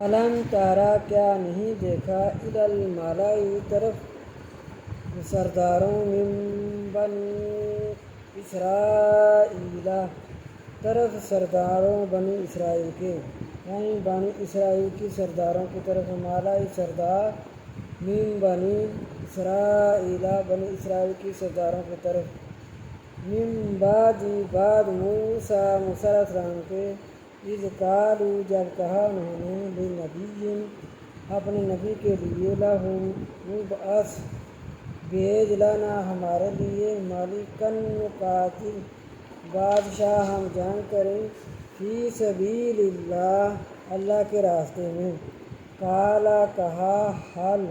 علم تارا کیا نہیں دیکھا الملائی طرف سرداروں من بنی اسرائیل طرف سرداروں بنی اسرائیل کے، یعنی بنی اسرائیل کی سرداروں کی طرف مالائی سردار من بنی اسرائیل بنی اسرائیل کی سرداروں کی طرف من بعد موسیٰ علیہ السلام کے اذ قالوا جب کہا انہوں نے لنبی اپنے نبی کے لیے لہم مبعث بھیج لنا ہمارے لیے ملکن نقاتل بادشاہ ہم جنگ کریں فی سبیل اللہ اللہ کے راستے میں۔ قالا کہا حل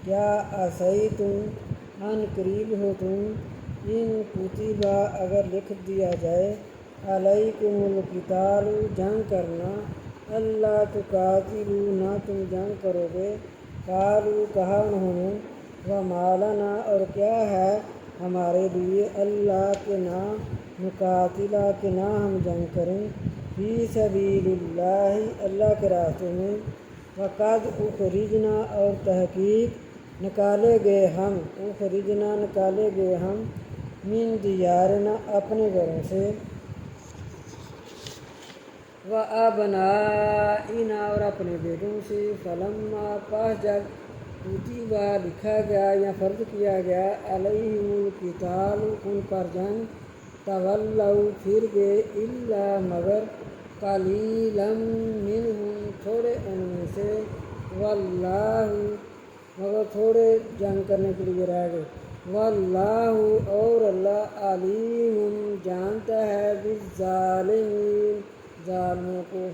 کیا عصیتم ان قریب ہو تم ان کتبا اگر لکھ دیا جائے علیکم القتال جنگ کرنا اللہ تقاتلوا نہ تم جنگ کرو گے۔ قالوا کہا انہوں نے وما لنا اور کیا ہے ہمارے لیے اللہ کے نہ نقاتلا کہ نہ ہم جنگ کریں فی سبیل اللہ اللہ کے راستے میں وقد اخرجنا اور تحقیق نکالے گئے ہم اخرجنا نکالے گئے ہم من دیارنا اپنے گھروں سے وابنائنا اور اپنے بیٹوں سے فلما پس جب کتبا لکھا گیا یا فرض کیا گیا علیہم القتال ان پر جنگ تولوا پھر گئے الا مگر قلیلا منہم تھوڑے ان میں سے واللہ مگر تھوڑے جنگ کرنے کے لیے رہ گئے واللہ اور اللہ علیم جانتا ہے بالظالمین ظالموں کو۔